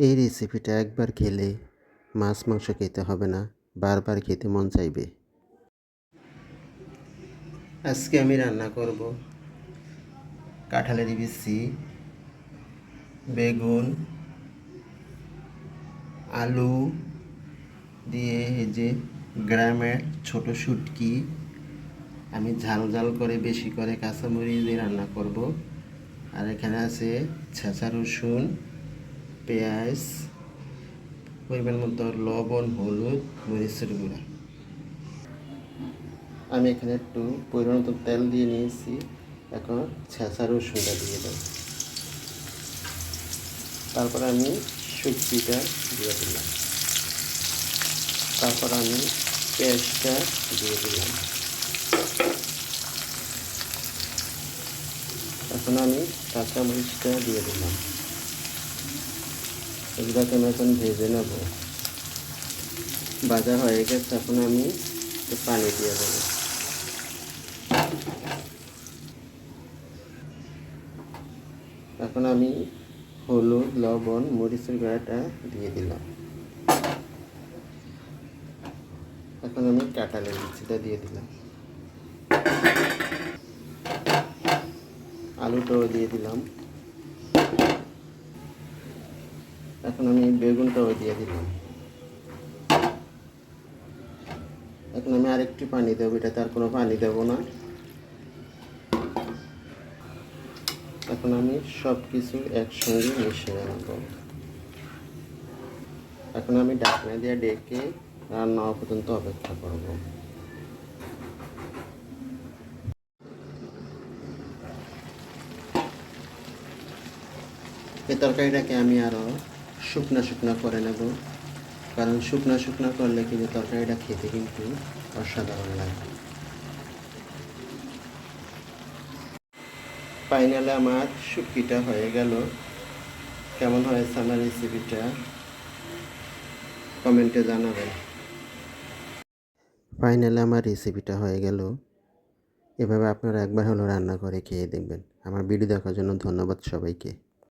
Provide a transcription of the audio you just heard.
এই রেসিপিটা একবার খেলে মাছ মাংস খেতে হবে না, বারবার খেতে মন চাইবে। আজকে আমি রান্না করব কাঁঠালের বিচি, বেগুন, আলু দিয়ে এই যে গ্রামের ছোট শুটকি আমি ঝাল ঝাল করে বেশি করে কাঁচামরিচ দিয়ে রান্না করব। আর এখানে আছে ছেঁচা রসুন, পেঁয়াজ, পরিমাণ মতো লবণ, হলুদ, মরিচের গুঁড়া। আমি এখানে একটু পরিমাণ মতো তেল দিয়ে নিয়েছি। এখন ছেঁচা রসুনটা দিয়ে দেব। তারপর আমি শুটকিটা দিয়ে দিলাম। তারপর আমি পেঁয়াজটা দিয়ে দিলাম। এখন আমি কাঁচামরিচটা দিয়ে দিলাম। এগুলোকে আমি এখন ভেজে নেব। ভাজা হয়ে গেছে, এখন আমি পানি দিয়ে দেব। এখন আমি হলুদ, লবণ, মরিচের গুঁড়াটা দিয়ে দিলাম। এখন আমি কাঁঠালের বিচিটা দিয়ে দিলাম। আলুটাও দিয়ে দিলাম। এখন আমি বেগুনটাও দিয়ে দিলাম। এখন আমি আরেকটু পানি দেবো, এটাতে আর কোনো পানি দেব না। এখন আমি সব কিছু একসঙ্গে মিশিয়ে নেব। এখন আমি ঢাকনা দিয়ে ডেকে রান্না হওয়া পর্যন্ত অপেক্ষা করব। এই তরকারিটাকে আমি আরও শুকনা শুকনা করে নেব, কারণ শুকনা শুকনা করলে কিন্তু তরকারিটা খেতে কিন্তু অসাধারণ লাগে। ফাইনালে আমার শুটকিটা হয়ে গেল। কেমন হয়েছে আমার রেসিপিটা কমেন্টে জানাবেন। ফাইনালে আমার রেসিপিটা হয়ে গেল। এভাবে আপনারা একবার হলেও রান্না করে খেয়ে দেখবেন। আমার ভিডিও দেখার জন্য ধন্যবাদ সবাইকে।